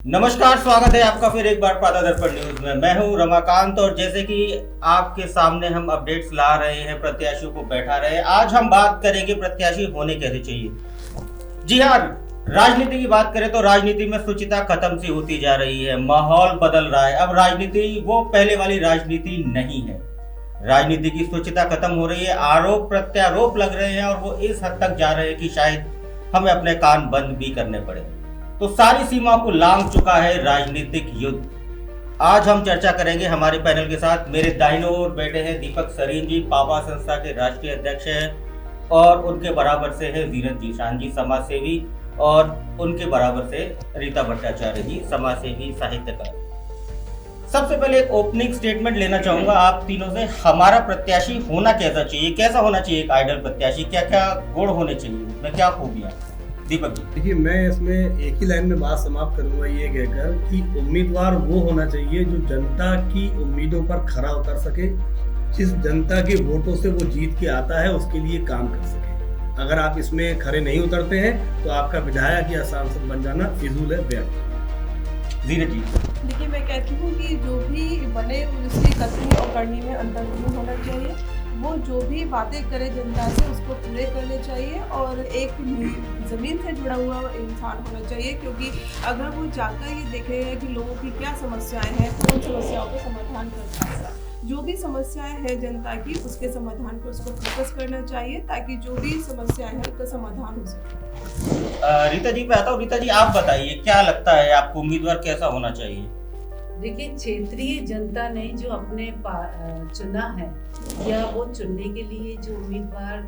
नमस्कार, स्वागत है आपका फिर एक बार प्रातः दर्पण न्यूज में। मैं हूं रमाकांत और जैसे कि आपके सामने हम अपडेट्स ला रहे हैं, प्रत्याशियों को बैठा रहे हैं। आज हम बात करेंगे प्रत्याशी होने कैसे चाहिए। जी हाँ, राजनीति की बात करें तो राजनीति में शुचिता खत्म सी होती जा रही है, माहौल बदल रहा है। अब राजनीति वो पहले वाली राजनीति नहीं है। राजनीति की शुचिता खत्म हो रही है, आरोप प्रत्यारोप लग रहे हैं और वो इस हद तक जा रहे हैं कि शायद हमें अपने कान बंद भी करने पड़े। तो सारी सीमाओं को लांघ चुका है राजनीतिक युद्ध। आज हम चर्चा करेंगे हमारे पैनल के साथ। मेरे दाहिनों ओर बैठे हैं दीपक सरीन जी, पापा संस्था के राष्ट्रीय अध्यक्ष हैं, और उनके बराबर से है धीरज जीशान जी, समाज सेवी, और उनके बराबर से रीता भट्टाचार्य जी, समाज सेवी साहित्यकार। सबसे पहले एक ओपनिंग स्टेटमेंट लेना चाहूंगा आप तीनों से। हमारा प्रत्याशी होना कैसा चाहिए, कैसा होना चाहिए एक आइडल प्रत्याशी, क्या क्या गुण होने चाहिए, उसमें क्या खूबियां? दीपक जी। देखिए, मैं इसमें एक ही लाइन में बात समाप्त करूंगा ये कहकर कि उम्मीदवार वो होना चाहिए जो जनता की उम्मीदों पर खरा उतर सके, जिस जनता के वोटों से वो जीत के आता है उसके लिए काम कर सके। अगर आप इसमें खरे नहीं उतरते हैं तो आपका विधायक या सांसद बन जाना फिजूल है, व्यर्थ। धीरज जी। देखिए, मैं कहती हूँ कि जो भी बने उसकी कथनी और करनी में अंतर नहीं होना चाहिए। वो जो भी बातें करे जनता से उसको पूरे करने चाहिए और एक ज़मीन से जुड़ा हुआ इंसान होना चाहिए, क्योंकि अगर वो जाकर ये देखेगा कि लोगों की क्या समस्याएं हैं तो उन समस्याओं का समाधान कर पाएगा। जो भी समस्याएं हैं जनता की उसके समाधान पर उसको फोकस करना चाहिए, ताकि जो भी समस्याएं हैं उसका समाधान हो सके। रीता जी पे आता हूँ। रीता जी, आप बताइए क्या लगता है आपको उम्मीदवार कैसा होना चाहिए? देखिए, क्षेत्रीय जनता ने जो अपने चुना है या वो चुनने के लिए जो उम्मीदवार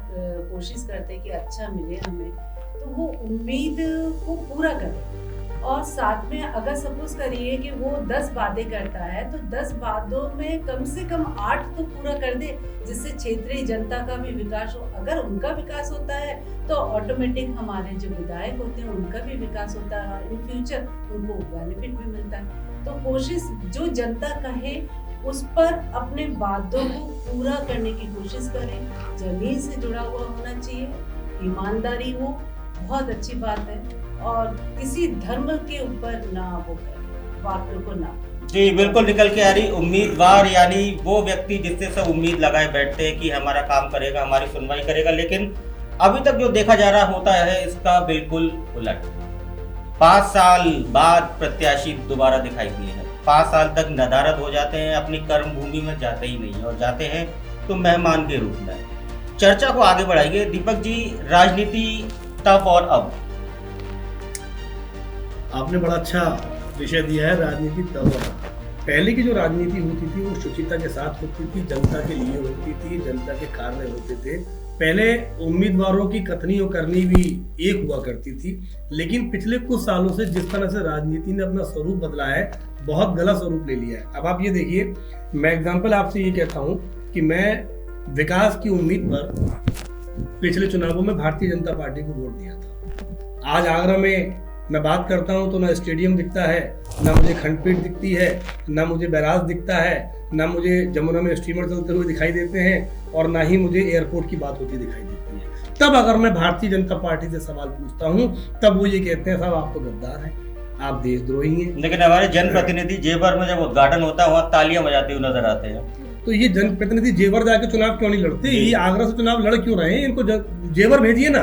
कोशिश करते हैं कि अच्छा मिले हमें, तो वो उम्मीद को पूरा करे। और साथ में अगर सपोज करिए कि वो 10 बातें करता है तो 10 बातों में कम से कम 8 तो पूरा कर दे, जिससे क्षेत्रीय जनता का भी विकास हो। अगर उनका विकास होता है तो ऑटोमेटिक हमारे जो विधायक होते हैं उनका भी विकास होता है, इन फ्यूचर उनको बेनिफिट भी मिलता है। तो कोशिश जो जनता कहे उस पर अपने वादों को पूरा करने की कोशिश करें। जमीन से जुड़ा हुआ होना चाहिए, ईमानदारी हो, बहुत अच्छी बात है, और किसी धर्म के ऊपर ना वो करें, बातों को ना। जी बिल्कुल, निकल के आ रही। उम्मीदवार यानी वो व्यक्ति जिससे सब उम्मीद लगाए बैठते हैं कि हमारा काम करेगा, हमारी सुनवाई करेगा, लेकिन अभी तक जो देखा जा रहा होता है इसका बिल्कुल उलट। 5 साल बाद प्रत्याशी दोबारा दिखाई दिए हैं। 5 साल तक नदारद हो जाते हैं, अपनी कर्म भूमि में जाते ही नहीं, और जाते हैं तो मेहमान के रूप में। चर्चा को आगे बढ़ाइए दीपक जी। राजनीति तब और अब। आपने बड़ा अच्छा विषय दिया है, राजनीति तब और अब। पहले की जो राजनीति होती थी वो शुचिता के साथ होती थी, जनता के लिए होती थी, जनता के कार्य होते थे। पहले उम्मीदवारों की कथनी और करनी भी एक हुआ करती थी, लेकिन पिछले कुछ सालों से जिस तरह से राजनीति ने अपना स्वरूप बदला है, बहुत गलत स्वरूप ले लिया है। अब आप ये देखिए, मैं एग्जांपल आपसे ये कहता हूँ कि मैं विकास की उम्मीद पर पिछले चुनावों में भारतीय जनता पार्टी को वोट दिया था। आज आगरा में मैं बात करता हूँ तो ना स्टेडियम दिखता है, ना मुझे खंडपीठ दिखती है, ना मुझे बैराज दिखता है, ना मुझे जमुना में स्टीमर चलते हुए दिखाई देते हैं, और ना ही मुझे एयरपोर्ट की बात होती दिखाई देती है। तब अगर मैं भारतीय जनता पार्टी से सवाल पूछता हूँ तब वो ये कहते हैं साहब आप तो गद्दार हैं, आप देशद्रोही हैं। लेकिन हमारे जनप्रतिनिधि जेवर में जब उद्घाटन होता है वहाँ तालियां बजाते हुए नजर आते हैं। तो ये जनप्रतिनिधि जेवर जाके चुनाव क्यों नहीं लड़ते? ये आगरा से चुनाव लड़ क्यों रहे हैं? इनको जेवर भेजिए ना।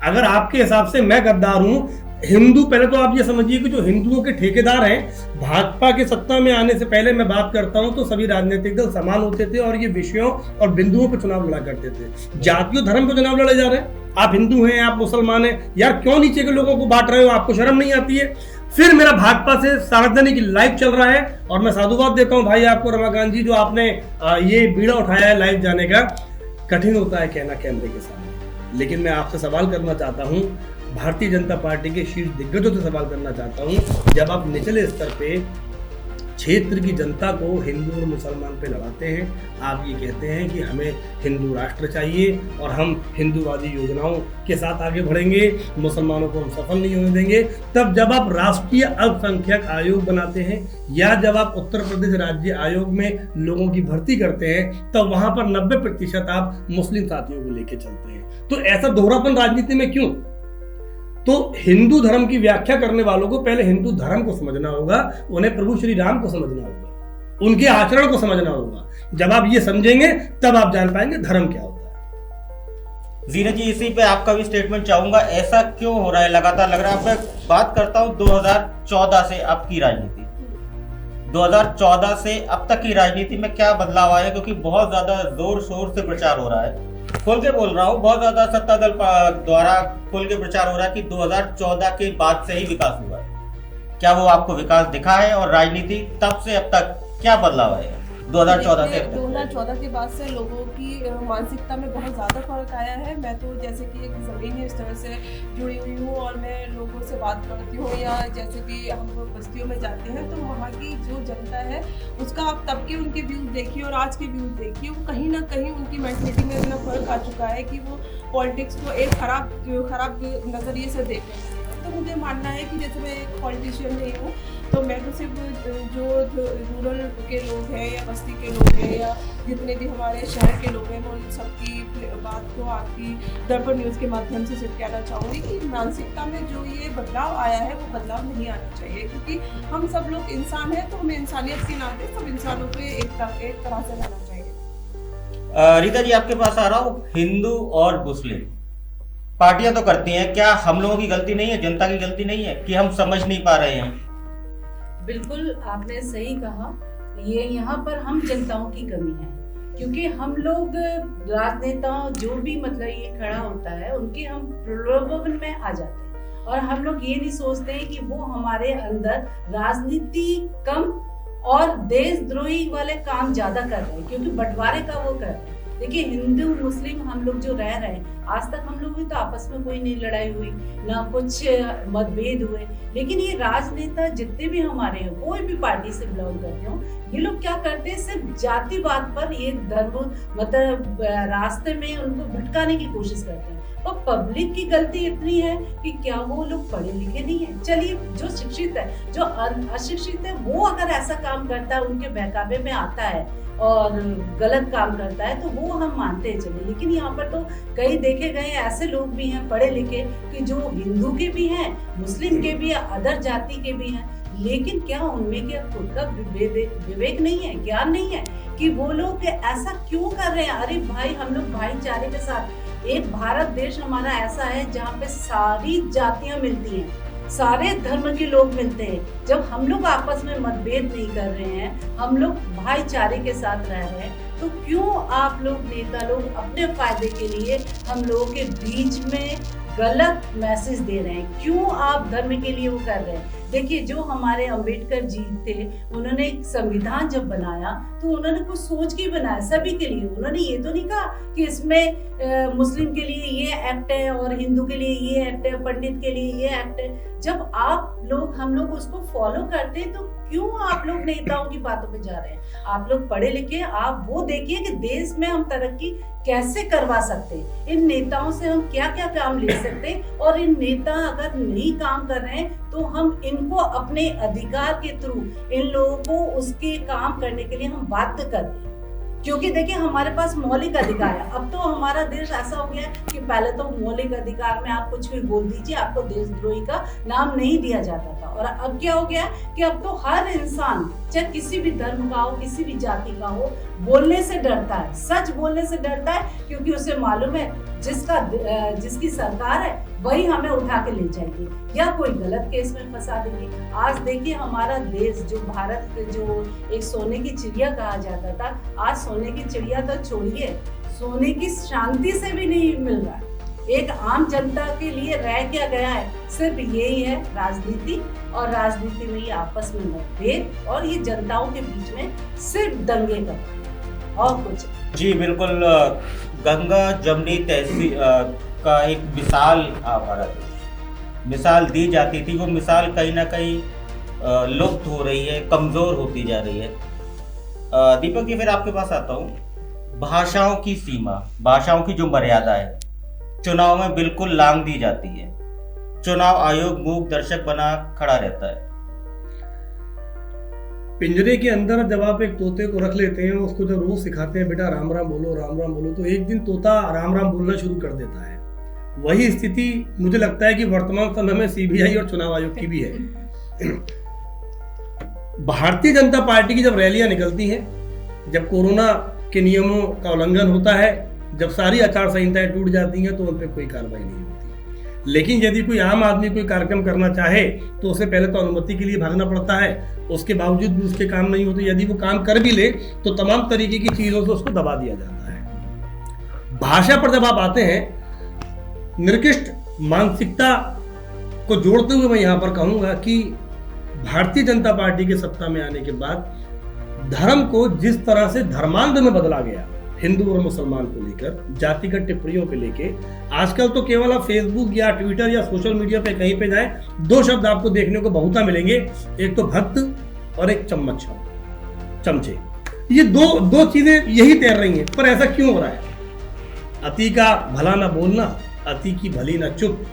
अगर आपके हिसाब से मैं गद्दार हूँ, हिंदू, पहले तो आप ये समझिए कि जो हिंदुओं के ठेकेदार हैं, भाजपा के सत्ता में आने से पहले मैं बात करता हूं तो सभी राजनीतिक दल समान होते थे और ये विषयों और बिंदुओं पर चुनाव लड़ा करते थे। जातीय धर्म पर चुनाव लड़े जा रहे हैं। आप हिंदू हैं, आप मुसलमान हैं, यार क्यों नीचे के लोगों को बांट रहे हो? आपको शर्म नहीं आती है? फिर मेरा भाजपा से सार्वजनिक लाइव चल रहा है और मैं साधुवाद देता हूँ भाई आपको रमाकांत जी, जो आपने ये बीड़ा उठाया है लाइव जाने का। कठिन होता है कहना कैमरे के सामने, लेकिन मैं आपसे सवाल करना चाहता हूँ, भारतीय जनता पार्टी के शीर्ष दिग्गजों से सवाल करना चाहता हूं, जब आप निचले स्तर पे क्षेत्र की जनता को हिंदू और मुसलमान पे लड़ाते हैं, आप ये कहते हैं कि हमें हिंदू राष्ट्र चाहिए और हम हिंदूवादी योजनाओं के साथ आगे बढ़ेंगे, मुसलमानों को हम सफल नहीं होने देंगे, तब जब आप राष्ट्रीय अल्पसंख्यक आयोग बनाते हैं या जब आप उत्तर प्रदेश राज्य आयोग में लोगों की भर्ती करते हैं, तब वहां पर 90% आप मुस्लिम साथियों को लेके चलते हैं। तो ऐसा दोहरापन राजनीति में क्यों? तो हिंदू धर्म की व्याख्या करने वालों को पहले हिंदू धर्म को समझना होगा, उन्हें प्रभु श्री राम को समझना होगा, उनके आचरण को समझना होगा। जब आप ये समझेंगे तब आप जान पाएंगे धर्म क्या होता है। जीना जी, इसी पे आपका भी स्टेटमेंट चाहूंगा, ऐसा क्यों हो रहा है लगातार? लग रहा है, मैं बात करता हूं 2014 से अब की राजनीति, 2014 से अब तक की राजनीति में क्या बदलाव आया? क्योंकि बहुत ज्यादा जोर शोर से प्रचार हो रहा है, खोल के बोल रहा हूँ, बहुत ज्यादा सत्ता दल द्वारा खोल के प्रचार हो रहा है कि 2014 के बाद से ही विकास हुआ है। क्या वो आपको विकास दिखा है? और राजनीति तब से अब तक क्या बदलाव आया 2014 से? 2014 के बाद से लोगों की मानसिकता में बहुत ज़्यादा फर्क आया है। मैं तो जैसे कि एक ज़मीनी इस तरह से जुड़ी हुई हूँ और मैं लोगों से बात करती हूँ, या जैसे भी हम लोग बस्तियों में जाते हैं तो वहाँ की जो जनता है उसका आप तब के उनके व्यूज़ देखिए और आज के व्यूज़ देखिए, वो कहीं ना कहीं उनकी मेंटलिटी में इतना फर्क आ चुका है कि वो पॉलिटिक्स को एक खराब नज़रिए से देख रहे हैं। तो मुझे मानना है कि जैसे मैं एक पॉलिटिशियन नहीं हूँ, तो मैं तो सिर्फ जो रूरल के लोग हैं या बस्ती के लोग हैं या जितने भी हमारे शहर के लोग हैं, वो उन सबकी बात को आपकी दर्पण न्यूज़ के माध्यम से सिर्फ कहना चाहूँगी कि मानसिकता में जो ये बदलाव आया है वो बदलाव नहीं आना चाहिए, क्योंकि हम सब लोग इंसान हैं, तो हमें इंसानियत के नाते सब इंसानों पे एक तरह से रहना चाहिए। रीता जी, आपके पास आ रहा हूँ। हिंदू और मुस्लिम पार्टियां तो करती हैं, क्या हम लोगों की गलती नहीं है, जनता की गलती नहीं है कि हम समझ नहीं पा रहे हैं? बिल्कुल आपने सही कहा, ये यहाँ पर हम जनताओं की कमी है, क्योंकि हम लोग राजनेताओं जो भी मतलब ये खड़ा होता है उनके हम प्रलोभन में आ जाते हैं, और हम लोग ये नहीं सोचते हैं कि वो हमारे अंदर राजनीति कम और देशद्रोही वाले काम ज्यादा कर रहे हैं, क्योंकि बंटवारे का वो कर रहे हैं। देखिए, हिंदू मुस्लिम हम लोग जो रह रहे हैं, आज तक हम लोग भी तो आपस में कोई नहीं लड़ाई हुई, ना कुछ मतभेद हुए, लेकिन ये राजनेता जितने भी हमारे हैं, कोई भी पार्टी से बिलोंग करते हो, ये लोग क्या करते हैं, सिर्फ जातिवाद पर ये धर्म मतलब रास्ते में उनको भटकाने की कोशिश करते हैं। और पब्लिक की गलती इतनी है कि क्या वो लोग पढ़े लिखे नहीं है? चलिए, जो शिक्षित है, जो अशिक्षित है, वो अगर ऐसा काम करता है, उनके बहकावे में आता है और गलत काम करता है, तो वो हम मानते हैं चले। लेकिन यहाँ पर तो कई देखे गए ऐसे लोग भी हैं पढ़े लिखे कि जो हिंदू के भी हैं, मुस्लिम के भी, अदर जाति के भी हैं, लेकिन क्या उनमें क्या खुद का विवेक नहीं है, ज्ञान नहीं है कि वो लोग ऐसा क्यों कर रहे हैं? अरे भाई, हम लोग भाईचारे के साथ, एक भारत देश हमारा ऐसा है जहाँ पे सारी जातियां मिलती हैं, सारे धर्म के लोग मिलते हैं। जब हम लोग आपस में मतभेद नहीं कर रहे हैं, हम लोग भाईचारे के साथ रह रहे हैं, तो क्यों आप लोग नेता लोग अपने फायदे के लिए हम लोगों के बीच में गलत मैसेज दे रहे हैं? क्यों आप धर्म के लिए वो कर रहे हैं? देखिए, जो हमारे अंबेडकर जी थे, उन्होंने एक संविधान जब बनाया तो उन्होंने कुछ सोच के बनाया सभी के लिए। उन्होंने ये तो नहीं कहा कि इसमें मुस्लिम के लिए ये एक्ट है और हिंदू के लिए ये एक्ट है, पंडित के लिए ये एक्ट है। जब आप लोग हम लोग उसको फॉलो करते हैं, तो क्यों आप लोग नेताओं की बातों पे जा रहे हैं? आप लोग पढ़े लिखे, आप वो देखिए कि देश में हम तरक्की कैसे करवा सकते हैं, इन नेताओं से हम क्या क्या काम ले सकते हैं, और इन नेता अगर नहीं काम कर रहे हैं तो हम इनको अपने अधिकार के थ्रू इन लोगों को उसके काम करने के लिए हम बाध्य कर दें। क्योंकि देखिए, हमारे पास मौलिक अधिकार है। अब तो हमारा देश ऐसा हो गया कि पहले तो मौलिक अधिकार में आप कुछ भी बोल दीजिए, आपको देशद्रोही का नाम नहीं दिया जाता था, और अब क्या हो गया कि अब तो हर इंसान, चाहे किसी भी धर्म का हो, किसी भी जाति का हो, बोलने से डरता है, सच बोलने से डरता है, क्योंकि उसे मालूम है जिसकी सरकार है वही हमें उठा के ले जाएगी या कोई गलत केस में फंसा देगी। आज देखिए, हमारा देश जो भारत के जो एक सोने की चिड़िया कहा जाता था, आज सोने की चिड़िया तो छोड़िए, सोने की शांति से भी नहीं मिल रहा। एक आम जनता के लिए रह क्या गया है? सिर्फ यही है राजनीति, और राजनीति में ये आपस में मतभेद, और ये जनताओं के बीच में सिर्फ दंगे का और कुछ। जी बिल्कुल, गंगा जमुनी तहसील का एक मिसाल दी जाती थी, वो मिसाल कहीं ना कहीं लुप्त हो रही है, कमजोर होती जा रही है। दीपक जी, फिर आपके पास आता हूँ। भाषाओं की सीमा, भाषाओं की जो मर्यादा है, चुनाव में बिल्कुल लांघ दी जाती है। चुनाव आयोग मूक दर्शक बना खड़ा रहता है। पिंजरे के अंदर जब आप एक तोते को रख लेते हैं, उसको जब रोज सिखाते हैं बेटा राम राम बोलो, राम राम बोलो, तो एक दिन तोता राम राम बोलना शुरू कर देता है। वही स्थिति मुझे लगता है कि वर्तमान समय में सीबीआई और चुनाव आयोग की भी है। भारतीय जनता पार्टी की जब रैलियां निकलती हैं, जब कोरोना के नियमों का उल्लंघन होता है, जब सारी आचार संहिताएं टूट जाती हैं, तो उन पर कोई कार्रवाई नहीं होती। लेकिन यदि कोई आम आदमी कोई कार्यक्रम करना चाहे तो उसे पहले तो अनुमति के लिए भागना पड़ता है, उसके बावजूद भी उसके काम नहीं होते। यदि वो काम कर भी ले तो तमाम तरीके की चीजों से उसको दबा दिया जाता है। भाषा पर जब आप आते हैं, निकृष्ट मानसिकता को जोड़ते हुए मैं यहां पर कहूंगा कि भारतीय जनता पार्टी के सत्ता में आने के बाद धर्म को जिस तरह से धर्मांध में बदला गया, हिंदू और मुसलमान को लेकर, जातिगत टिप्पणियों को लेके, आजकल तो केवल आप फेसबुक या ट्विटर या सोशल मीडिया पे कहीं पे जाएं, दो शब्द आपको देखने को बहुता मिलेंगे, एक तो भक्त और एक चमचे। ये दो चीजें यही तैर रही हैं। पर ऐसा क्यों हो रहा है? अति का भला ना बोलना, अति की भली ना चुप।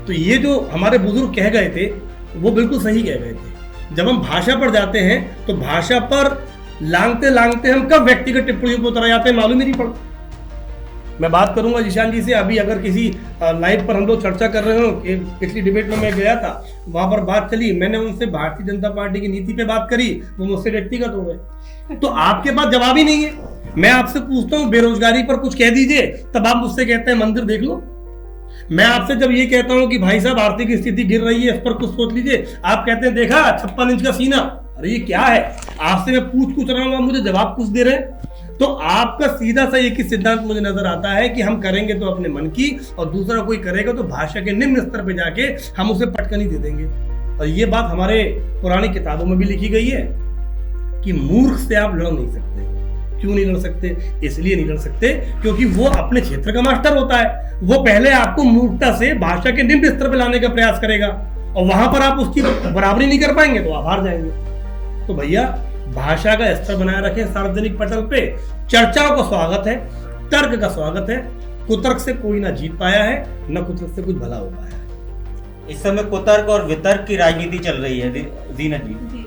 तो ये जो हमारे बुजुर्ग कह गए थे वो बिल्कुल सही कह गए थे। जब हम भाषा पर जाते हैं तो भाषा पर लांगते लांगते हम कब व्यक्तिगत टिप्पणियों पर उतर जाते हैं मालूम ही नहीं पड़ता। मैं बात करूंगा जिशान जी से, अभी अगर किसी लाइव पर हम लोग चर्चा कर रहे हो, पिछली डिबेट में मैं गया था, वहां पर बात चली, मैंने उनसे भारतीय जनता पार्टी की नीति पे बात करी, वो मुझसे व्यक्तिगत हो गए। तो आपके पास जवाब ही नहीं है। मैं आपसे पूछता हूँ बेरोजगारी पर कुछ कह दीजिए, तब आप मुझसे कहते हैं मंदिर देख लो। मैं आपसे जब ये कहता हूं कि भाई साहब आर्थिक स्थिति गिर रही है, इस पर कुछ सोच लीजिए, आप कहते हैं देखा 56 इंच का सीना। अरे ये क्या है? आपसे मैं पूछ कुछ रहा हूं, मुझे जवाब कुछ दे रहे हैं। तो आपका सीधा सा एक ही सिद्धांत मुझे नजर आता है कि हम करेंगे तो अपने मन की, और दूसरा कोई करेगा तो भाषा के निम्न स्तर पे जाके हम उसे पटकनी दे देंगे। और ये बात हमारे पुरानी किताबों में भी लिखी गई है कि मूर्ख से आप लड़ नहीं सकते। क्यों नहीं लड़ सकते? इसलिए नहीं लड़ सकते क्योंकि वो अपने क्षेत्र का मास्टर होता है। वो पहले आपको मूर्खता से भाषा के निम्न स्तर पर लाने का प्रयास करेगा, और वहां पर आप उसकी बराबरी नहीं कर पाएंगे तो आप हार जाएंगे। तो भैया भाषा का स्तर बनाए रखें सार्वजनिक पटल पे। चर्चाओं का स्वागत है, तर्क का स्वागत है। कुतर्क से कोई ना जीत पाया है, न कुतर्क से कुछ भला हो पाया है। इस समय कुतर्क और वितर्क की राजनीति चल रही है जीनत जी,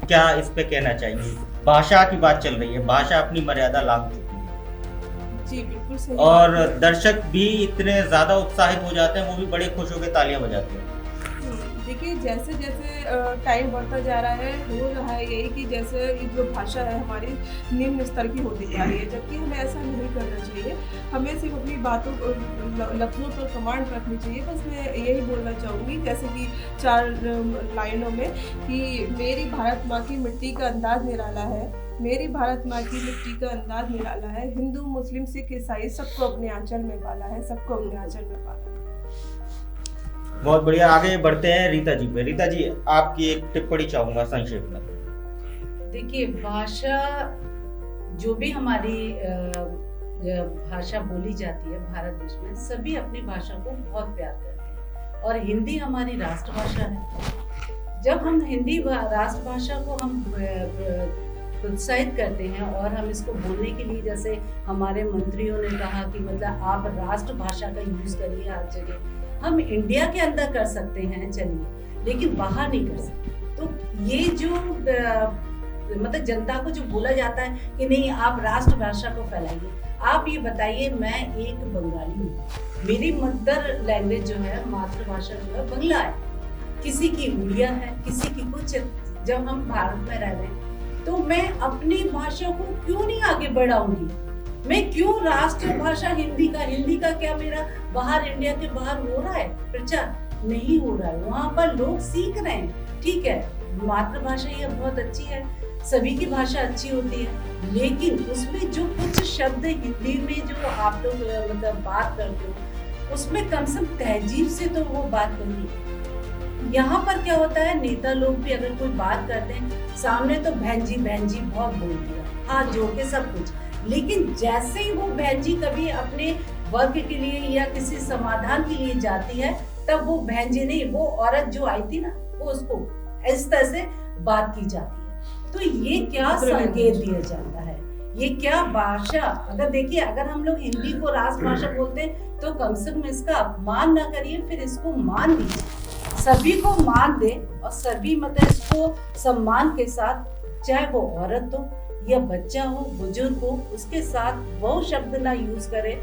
क्या इस पे कहना चाहिए? भाषा की बात चल रही है, भाषा अपनी मर्यादा लांघ चुकी है। जी बिल्कुल सही। और दर्शक भी इतने ज्यादा उत्साहित हो जाते हैं, वो भी बड़े खुश होकर तालियां बजाते हैं। देखिए जैसे जैसे टाइम बढ़ता जा रहा है, हो रहा है यही कि जैसे ये जो भाषा है हमारी निम्न स्तर की होती जा रही है, जबकि हमें ऐसा नहीं करना चाहिए। हमें सिर्फ अपनी बातों लफ्ज़ों पर कमांड रखनी चाहिए। बस मैं यही बोलना चाहूँगी, जैसे कि 4 लाइनों में, कि मेरी भारत माँ की मिट्टी का अंदाज निराला है, मेरी भारत माँ की मिट्टी का अंदाज निराला है, हिंदू मुस्लिम सिख ईसाई सबको अपने आंचल में पाला है, सबको अपने आंचल में पाला है। बहुत बढ़िया, आगे बढ़ते हैं रीता जी पे। रीता जी, आपकी एक टिप्पणी चाहूंगा संक्षेप में। देखिए, भाषा जो भी हमारी भाषा बोली जाती है भारत देश में, सभी अपनी भाषा को बहुत प्यार करते हैं, और हिंदी हमारी राष्ट्रभाषा है। जब हम हिंदी राष्ट्रभाषा को हम प्रोत्साहित करते हैं और हम इसको बोलने के लिए, जैसे हमारे मंत्रियों ने कहा कि मतलब आप राष्ट्रभाषा का यूज करिए हर जगह, हम इंडिया के अंदर कर सकते हैं चलिए, लेकिन बाहर नहीं कर सकते। तो ये जो मतलब जनता को जो बोला जाता है कि नहीं आप राष्ट्रभाषा को फैलाइए, आप ये बताइए, मैं एक बंगाली हूँ, मेरी मदर लैंग्वेज जो है, मातृभाषा जो है बंगला है, किसी की उड़िया है, किसी की कुछ। जब हम भारत में रह रहे हैं तो मैं अपनी भाषा को क्यों नहीं आगे बढ़ाऊंगी? मैं क्यों राष्ट्रभाषा हिंदी का क्या मेरा बाहर, इंडिया के बाहर हो रहा है प्रचार? नहीं हो रहा है। वहाँ पर लोग सीख रहे हैं, ठीक है, मातृभाषा ये बहुत अच्छी है, सभी की भाषा अच्छी होती है, लेकिन उसमें जो कुछ शब्द हिंदी में जो आप लोग मतलब बात करते हो, उसमें कम से कम तहजीब से तो वो बात करिए। यहाँ पर क्या होता है, नेता लोग भी अगर कोई बात करते हैं सामने तो बहन जी बहुत बोल दिया, हाथ जोड़ के सब कुछ, लेकिन जैसे ही वो बहन जी कभी अपने वर्ग के लिए या किसी समाधान के लिए जाती है, तब वो बहन जी नहीं, वो औरत जो आई थी ना, वो उसको इस तरह से बात की जाती है। तो ये क्या संकेत दिया जाता है? ये क्या भाषा? अगर देखिए, अगर हम लोग हिंदी को राष्ट्रभाषा बोलते हैं तो कम से कम इसका अपमान ना करिए, फिर इसको मान दीजिए, सभी को मान दे, और सभी मतलब इसको सम्मान के साथ, चाहे वो औरत हो या बच्चा हो, बुजुर्ग हो, उसके साथ वो शब्द ना यूज करे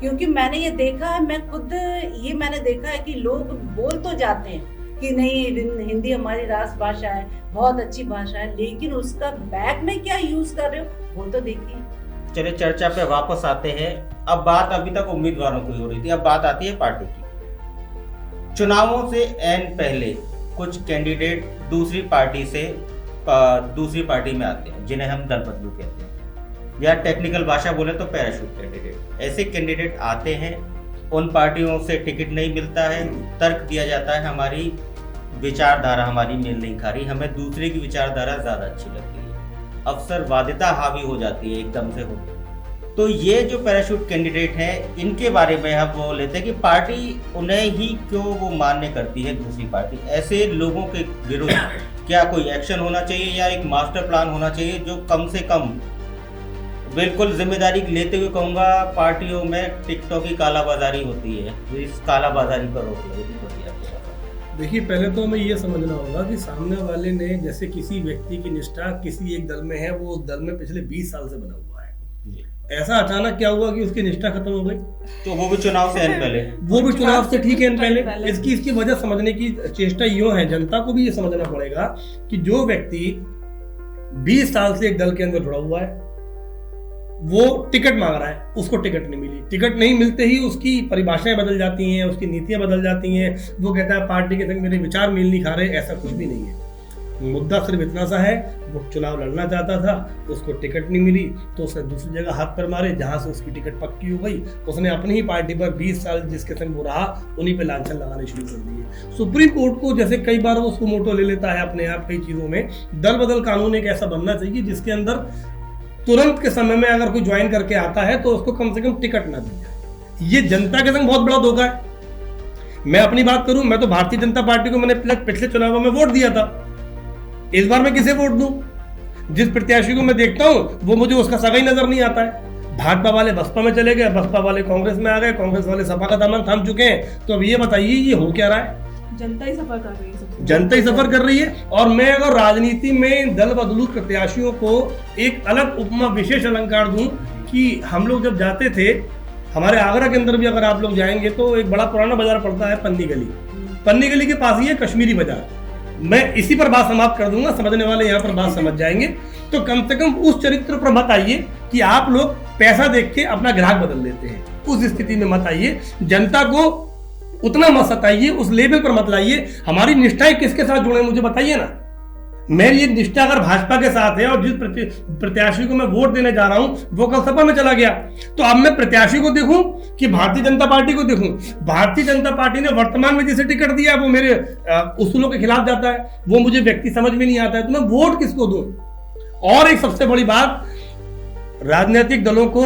क्योंकि मैंने ये देखा है, मैं खुद ये मैंने देखा है कि लोग बोल तो जाते हैं कि नहीं हिंदी हमारी राष्ट्रभाषा है, बहुत अच्छी भाषा है, लेकिन उसका बैक में क्या यूज कर रहे हो वो तो देखिए। चलिए चर्चा पे वापस आते हैं। अब बात अभी तक उम्मीदवारों की हो रही थी, अब बात आती है पार्टी की। चुनावों से एन पहले कुछ कैंडिडेट दूसरी पार्टी में आते हैं, जिन्हें हम दल बदलू कहते हैं, या टेक्निकल भाषा बोले तो पैराशूट कैंडिडेट। ऐसे कैंडिडेट आते हैं, उन पार्टियों से टिकट नहीं मिलता है, तर्क दिया जाता है हमारी विचारधारा हमारी मेल नहीं खा रही, हमें दूसरे की विचारधारा ज्यादा अच्छी लगती है, अवसरवादिता हावी हो जाती है एकदम से हो। तो ये जो पैराशूट कैंडिडेट हैं, इनके बारे में हम वो लेते हैं कि पार्टी उन्हें ही क्यों वो मान्य करती है दूसरी पार्टी। ऐसे लोगों के विरुद्ध क्या कोई एक्शन होना चाहिए या एक मास्टर प्लान होना चाहिए जो कम से कम, बिल्कुल जिम्मेदारी लेते हुए कहूँगा, पार्टियों में टिकटों की कालाबाजारी होती है, इस कालाबाजारी पर रोक लगेगी। देखिए, पहले तो हमें ये समझना होगा कि सामने वाले ने, जैसे किसी व्यक्ति की निष्ठा किसी एक दल में है, वो उस दल में पिछले 20 साल से बना हुआ है, ऐसा अचानक क्या हुआ कि उसकी निष्ठा खत्म हो गई? तो वो भी चुनाव से पहले, वो भी चुनाव से ठीक है पहले। इसकी वजह समझने की चेष्टा यूं है, जनता को भी ये समझना पड़ेगा कि जो व्यक्ति 20 साल से एक दल के अंदर जुड़ा हुआ है, वो टिकट मांग रहा है, उसको टिकट नहीं मिली, टिकट नहीं मिलते ही उसकी परिभाषाएं बदल जाती हैं, उसकी नीतियां बदल जाती हैं, वो कहता है पार्टी के संग मेरे विचार मेल नहीं खा रहे। ऐसा कुछ भी नहीं है। मुद्दा सिर्फ इतना सा है, वो चुनाव लड़ना चाहता था, उसको टिकट नहीं मिली तो उसने दूसरी जगह हाथ पर मारे, जहां से उसकी टिकट पक्की हो गई। उसने अपनी ही पार्टी पर 20 साल जिसके संग वो रहा, उन्हीं पे लांछन लगाने शुरू कर दिए। सुप्रीम कोर्ट को जैसे कई बार वो सुमोटो ले लेता है अपने आप कई चीजों में, दल बदल कानून एक ऐसा बनना चाहिए जिसके अंदर तुरंत के समय में अगर कोई ज्वाइन करके आता है तो उसको कम से कम टिकट ना दी जाए। ये जनता के संग बहुत बड़ा धोखा है। मैं अपनी बात करूं, मैं तो भारतीय जनता पार्टी को मैंने पिछले चुनावों में वोट दिया था। इस बार मैं किसे वोट दूं? जिस प्रत्याशी को मैं देखता हूं वो मुझे उसका सगा ही नजर नहीं आता है। भाजपा वाले बसपा में चले गए, बसपा वाले कांग्रेस में आ गए, कांग्रेस वाले सपा का दामन थाम चुके हैं। तो अब ये बताइए ये हो क्या रहा है? जनता ही सफर कर रही है, जनता ही सफर कर रही है। और मैं अगर राजनीति में दल बदलू प्रत्याशियों को एक अलग उपमा विशेष अलंकार दूं कि हम लोग जब जाते थे, हमारे आगरा के अंदर भी अगर आप लोग जाएंगे तो एक बड़ा पुराना बाजार पड़ता है पन्नी गली। पन्नी गली के पास ही है कश्मीरी बाजार। मैं इसी पर बात समाप्त कर दूंगा, समझने वाले यहाँ पर बात समझ जाएंगे। तो कम से कम उस चरित्र पर मत आइए कि आप लोग पैसा देख के अपना ग्राहक बदल लेते हैं। उस स्थिति में मत आइए, जनता को उतना मत सताइए, उस लेवल पर मत लाइए। हमारी निष्ठाएं किसके साथ जुड़े मुझे बताइए ना। मेरी ये निष्ठा अगर भाजपा के साथ है और जिस प्रत्याशी को मैं वोट देने जा रहा हूं वो कल सपा में चला गया, तो अब मैं प्रत्याशी को देखूं कि भारतीय जनता पार्टी को देखूं? भारतीय जनता पार्टी ने वर्तमान में जिसे टिकट दिया वो मेरे उसूलों के खिलाफ जाता है, वो मुझे व्यक्ति समझ में नहीं आता है, तो मैं वोट किसको दूं? और एक सबसे बड़ी बात, राजनीतिक दलों को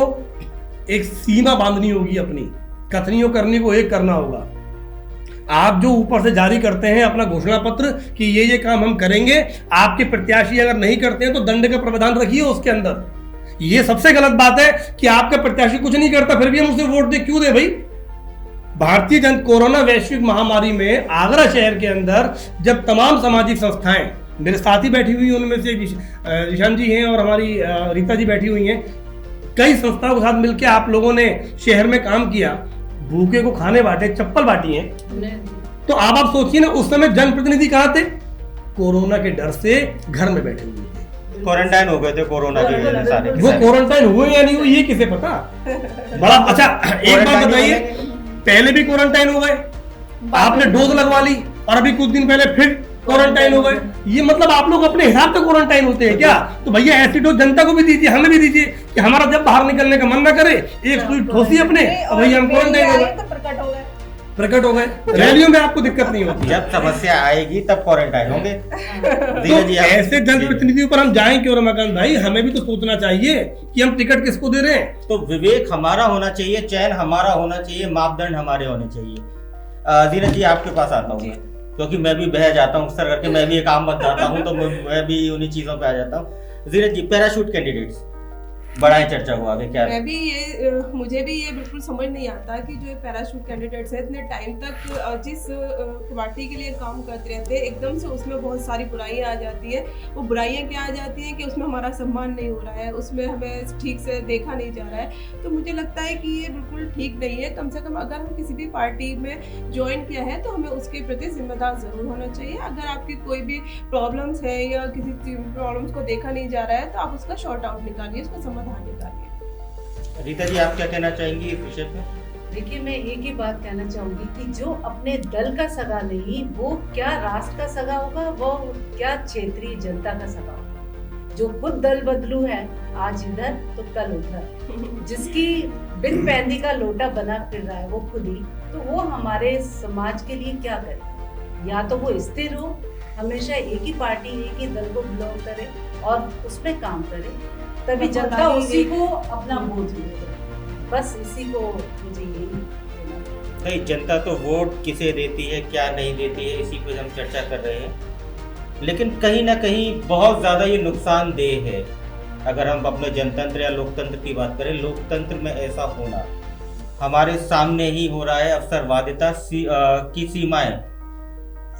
एक सीमा बांधनी होगी, अपनी कथनियों करने को एक करना होगा। आप जो ऊपर से जारी करते हैं अपना घोषणा पत्र कि ये काम हम करेंगे, आपके प्रत्याशी अगर नहीं करते हैं तो दंड का प्रावधान रखिए उसके अंदर। ये सबसे गलत बात है कि आपका प्रत्याशी कुछ नहीं करता फिर भी हम उसे वोट दे क्यों दे भाई? भारतीय कोरोना वैश्विक महामारी में आगरा शहर के अंदर जब तमाम सामाजिक संस्थाएं, मेरे साथी बैठी हुई उनमें से ईशान जी हैं और हमारी रीता जी बैठी हुई हैं, कई संस्थाओं के साथ मिलकर आप लोगों ने शहर में काम किया, भूखे को खाने बांटे, चप्पल बांटी हैं। तो आप सोचिए ना, उस समय जनप्रतिनिधि कहाँ थे? कोरोना के डर से घर में बैठे हुए थे, क्वारंटाइन हो गए थे कोरोना की वजह से सारे। वो क्वारंटाइन हुए या नहीं हुए ये किसे पता? बड़ा अच्छा, एक बात बताइए, पहले भी क्वारंटाइन हो गए, आपने डोज लगवा ली और अभी कुछ दिन पहले फिर क्वारंटाइन हो गए। ये मतलब आप लोग अपने हिसाब से क्वारंटाइन होते हैं क्या? तो भैया ऐसी डोज जनता को भी दीजिए, हमें भी दीजिए कि हमारा जब बाहर निकलने का मन ना करे, एक सुई ठोसी अपने और भैया हम क्वारंटाइन हो गए, प्रकट हो गए। रैलियों में आपको दिक्कत नहीं होती, जब समस्या आएगी तब क्वारंटाइन होंगे। तो ऐसे जनप्रतिनिधियों पर हम जाएं क्यों रमाकांत भाई? हमें भी तो सोचना चाहिए कि हम टिकट किसको दे रहे हैं। तो विवेक हमारा होना चाहिए, चयन हमारा होना चाहिए, मापदंड हमारे होने चाहिए। धीरज जी आपके पास आता हूँ क्योंकि मैं भी बह जाता हूँ अक्सर करके, मैं भी एक आम बन जाता हूँ तो मैं भी उन्हीं चीजों पे आ जाता हूँ। धीरज जी, पैराशूट कैंडिडेट्स बढ़ाएं चर्चा को आगे। क्या मुझे भी ये बिल्कुल समझ नहीं आता कि जो पैराशूट कैंडिडेट्स हैं इतने टाइम तक जिस पार्टी के लिए काम करते रहते हैं, एकदम से उसमें बहुत सारी बुराइयां आ जाती है। वो बुराइयां क्या आ जाती हैं कि उसमें हमारा सम्मान नहीं हो रहा है, उसमें हमें ठीक से देखा नहीं जा रहा है। तो मुझे लगता है कि ये बिल्कुल ठीक नहीं है। कम से कम अगर हम किसी भी पार्टी में ज्वाइन किया है तो हमें उसके प्रति जिम्मेदार जरूर होना चाहिए। अगर आपकी कोई भी प्रॉब्लम्स है या किसी प्रॉब्लम्स को देखा नहीं जा रहा है तो आप उसका शॉर्ट आउट निकालिए, उसका समाधान निकालिए। रीता जी, आप क्या कहना चाहेंगी इस विषय पे? देखिए, मैं एक ही बात कहना चाहूंगी कि जो अपने दल का सगा नहीं, वो क्या राष्ट्र का सगा होगा, वो क्या क्षेत्रीय जनता का सगा होगा। जो खुद दल बदलू है, आज इधर तो कल उधर, जिसकी बिन पैंदी का लोटा बना फिर रहा है वो खुद ही, तो वो हमारे समाज के लिए क्या करे। या तो वो स्थिर हो, हमेशा एक ही पार्टी एक ही दल को बिलोंग करे और उसमें काम करे, तभी जनता उसी को अपना वोट देगी। बस इसी को मुझे यही नहीं, जनता तो वोट किसे देती है क्या नहीं देती है इसी पे हम चर्चा कर रहे हैं, लेकिन कहीं ना कहीं बहुत ज़्यादा ये नुकसानदेह है। अगर हम अपने जनतंत्र या लोकतंत्र की बात करें, लोकतंत्र में ऐसा होना हमारे सामने ही हो रहा है। अवसरवादिता की सीमाएं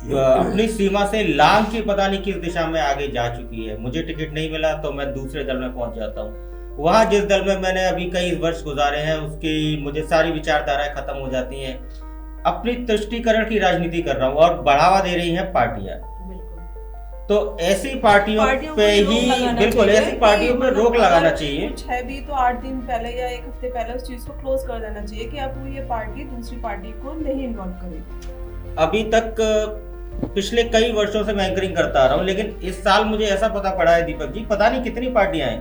अपनी सीमा से लांघ के पता नहीं किस दिशा में आगे जा चुकी है। मुझे टिकट नहीं मिला तो मैं दूसरे दल में पहुंच जाता हूँ। वहाँ जिस दल में मैंने अभी कई वर्ष गुजारे हैं उसकी मुझे सारी विचारधाराएं खत्म हो जाती हैं। अपनी तुष्टीकरण की राजनीति कर रहा हूँ और बढ़ावा दे रही हैं पार्टियां। तो ऐसी पार्टियों पे ही बिल्कुल ऐसी पार्टियों पे रोक लगाना चाहिए। कुछ है भी तो 8 दिन पहले या 1 हफ्ते पहले उस चीज को क्लोज कर देना चाहिए कि अब ये पार्टी दूसरी पार्टी को नहीं इन्वॉल्व करेगी। अभी तक पिछले कई वर्षों से मैं एंकरिंग करता आ रहा हूँ, लेकिन इस साल मुझे ऐसा पता पड़ा है दीपक जी, पता नहीं कितनी पार्टियां हैं,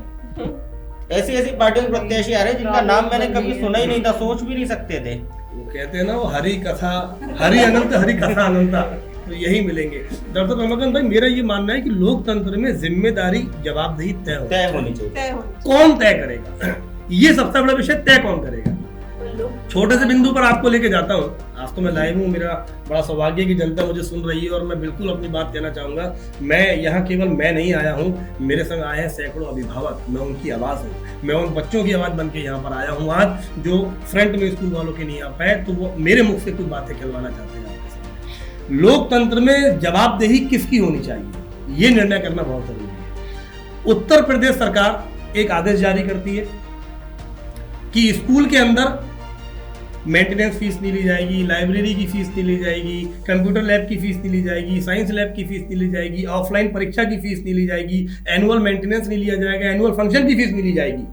ऐसी पार्टियों के प्रत्याशी आ रहे हैं जिनका नाम मैंने कभी सुना ही नहीं था, सोच भी नहीं सकते थे। वो कहते हैं ना, वो हरी कथा हरी अनंत हरी कथा अनंता, तो यही मिलेंगे। दरअसल रमाकांत भाई, मेरा ये मानना है कि लोकतंत्र में जिम्मेदारी जवाबदेही तय होनी चाहिए। कौन तय करेगा, ये सबसे बड़ा विषय, तय कौन करेगा। छोटे से बिंदु पर आपको लेके जाता हूँ। आज तो मैं लाइव हूँ, मेरा बड़ा सौभाग्य कि जनता मुझे सुन रही है और मैं बिल्कुल अपनी बात कहना चाहूंगा। मैं यहाँ केवल मैं नहीं आया हूँ, मेरे संग आए हैं सैकड़ों अभिभावक, मैं उनकी आवाज़ हूँ, मैं उन बच्चों की आवाज़ बन के यहाँ पर आया हूँ आज, जो फ्रंट में स्कूल वालों के नहीं आ पाए, तो वो मेरे मुख से कुछ बातें कहलवाना चाहते हैं आपके सामने। लोकतंत्र में जवाबदेही किसकी होनी चाहिए, ये निर्णय करना बहुत जरूरी है। उत्तर प्रदेश सरकार एक आदेश जारी करती है कि स्कूल के अंदर मेंटेनेंस फीस नहीं ली जाएगी, लाइब्रेरी की फीस नहीं ली जाएगी, कंप्यूटर लैब की फीस नहीं ली जाएगी, साइंस लैब की फीस नहीं ली जाएगी, ऑफलाइन परीक्षा की फीस नहीं ली जाएगी, एनुअल मेंटेनेंस नहीं लिया जाएगा, एनुअल फंक्शन की फीस नहीं ली जाएगी।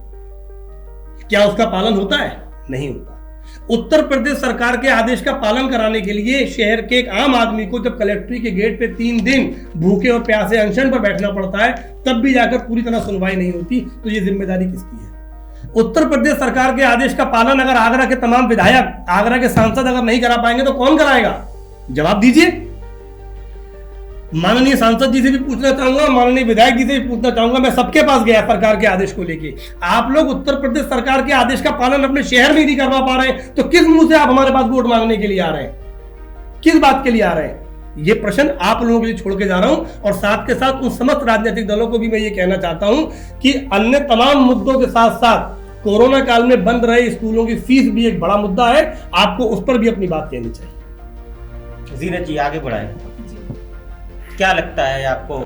क्या उसका पालन होता है? नहीं होता। उत्तर प्रदेश सरकार के आदेश का पालन कराने के लिए शहर के एक आम आदमी को जब कलेक्ट्री के गेट पे 3 दिन भूखे और प्यासे अनशन पर बैठना पड़ता है, तब भी जाकर पूरी तरह सुनवाई नहीं होती, तो ये जिम्मेदारी किसकी है? उत्तर प्रदेश सरकार के आदेश का पालन अगर आगरा के तमाम विधायक, आगरा के सांसद अगर नहीं करा पाएंगे तो कौन कराएगा? जवाब दीजिए। माननीय सांसद जी से भी पूछना चाहूंगा, माननीय विधायक जी से भी पूछना चाहूंगा, मैं सबके पास गया सरकार के आदेश को लेके। आप लोग उत्तर प्रदेश सरकार के आदेश का पालन अपने शहर में नहीं करवा पा रहे, तो किस मुंह से आप हमारे पास वोट मांगने के लिए आ रहे हैं? किस बात के लिए आ रहे हैं? ये प्रश्न आप लोगों के लिए छोड़ के जा रहा हूं। और साथ के साथ उन समस्त राजनीतिक दलों को भी मैं ये कहना चाहता हूं कि अन्य तमाम मुद्दों के साथ साथ कोरोना काल में बंद रहे स्कूलों की फीस भी एक बड़ा मुद्दा है, आपको उस पर भी अपनी बात कहनी चाहिए। जीनत जी, आगे बढ़ाएं। क्या लगता है आपको,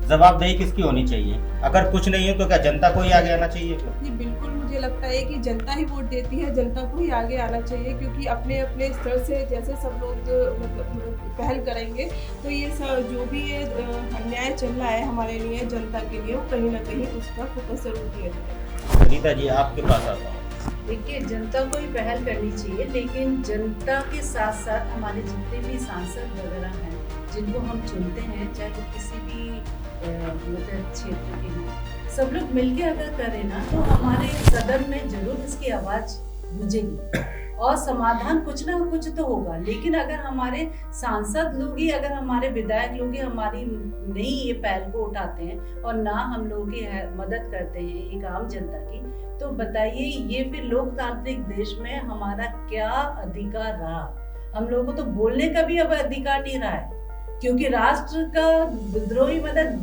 जवाबदेही किसकी होनी चाहिए? अगर कुछ नहीं हो तो क्या जनता को ही आगे आना चाहिए? जी बिल्कुल, मुझे लगता है कि जनता ही वोट देती है, जनता को ही आगे आना चाहिए, क्योंकि अपने अपने स्तर से जैसे सब लोग मतलब पहल करेंगे तो ये सब जो भी ये अन्याय चल रहा है हमारे लिए, जनता के लिए, वो कहीं ना कहीं उस पर फोकस जरूर किया जाए। रीता जी, आपके पास आता हूँ। देखिए, जनता को ही पहल करनी चाहिए, लेकिन जनता के साथ साथ हमारे जितने भी सांसद वगैरह हैं जिनको हम चुनते हैं, चाहे वो किसी भी मतलब क्षेत्र के हैं, सब लोग मिलके अगर करें ना तो हमारे सदन में जरूर इसकी आवाज गूंजेगी और समाधान कुछ ना कुछ तो होगा। लेकिन अगर हमारे सांसद लोग ही, अगर हमारे विधायक लोग ही हमारी नहीं ये पहल को उठाते हैं और ना हम लोगों की मदद करते हैं एक आम जनता की, तो बताइए ये फिर लोकतांत्रिक देश में हमारा क्या अधिकार रहा? हम लोगों को तो बोलने का भी अब अधिकार नहीं रहा है, क्योंकि राष्ट्र का विद्रोही मतलब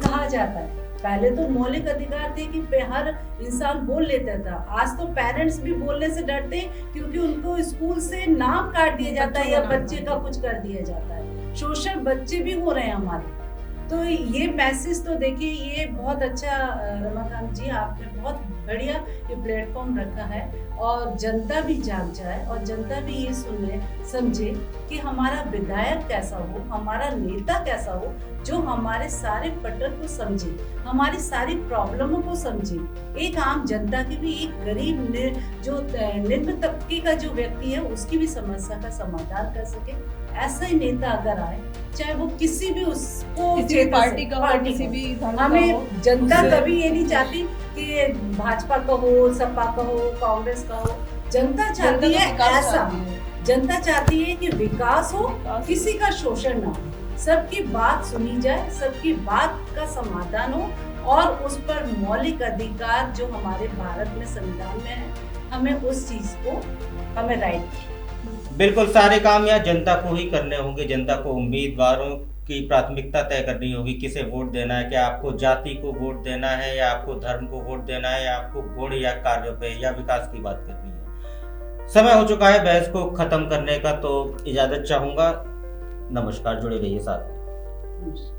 कहा जाता है। पहले तो मौलिक अधिकार थे कि हर इंसान बोल लेता था। आज तो पेरेंट्स भी बोलने से डरते हैं क्योंकि उनको स्कूल से नाम काट दिया जाता है या बच्चे का कुछ कर दिया जाता है। शोषण बच्चे भी हो रहे हैं हमारे। तो ये मैसेज तो देखिए, ये बहुत अच्छा रमाकांत जी, आपने बहुत बढ़िया ये प्लेटफॉर्म रखा है और जनता भी जाग जाए और जनता भी ये सुने समझे कि हमारा विधायक कैसा हो, हमारा नेता कैसा हो, जो हमारे सारे पटर को समझे, हमारी सारी प्रॉब्लमों को समझे, एक आम जनता की भी, एक गरीब जो निम्न तबके का जो व्यक्ति है उसकी भी समस्या का समाधान कर सके। ऐसा ही नेता अगर आए, चाहे वो किसी भी उसको किसी भी पार्टी का हो, किसी भी धर्म का हो, हमें जनता कभी ये नहीं चाहती कि भाजपा का हो, सपा का हो, कांग्रेस का हो। जनता चाहती है ऐसा, जनता चाहती है कि विकास हो, किसी का शोषण ना हो, सबकी बात सुनी जाए, सबकी बात का समाधान हो और उस पर मौलिक अधिकार जो हमारे भारत में संविधान में है, हमें उस चीज को हमें राइट। बिल्कुल, सारे काम यहाँ जनता को ही करने होंगे। जनता को उम्मीदवारों की प्राथमिकता तय करनी होगी, किसे वोट देना है, क्या आपको जाति को वोट देना है या आपको धर्म को वोट देना है या आपको गुण या कार्य पे या विकास की बात करनी है। समय हो चुका है बहस को खत्म करने का, तो इजाजत चाहूंगा। नमस्कार, जुड़े रहिए साथ।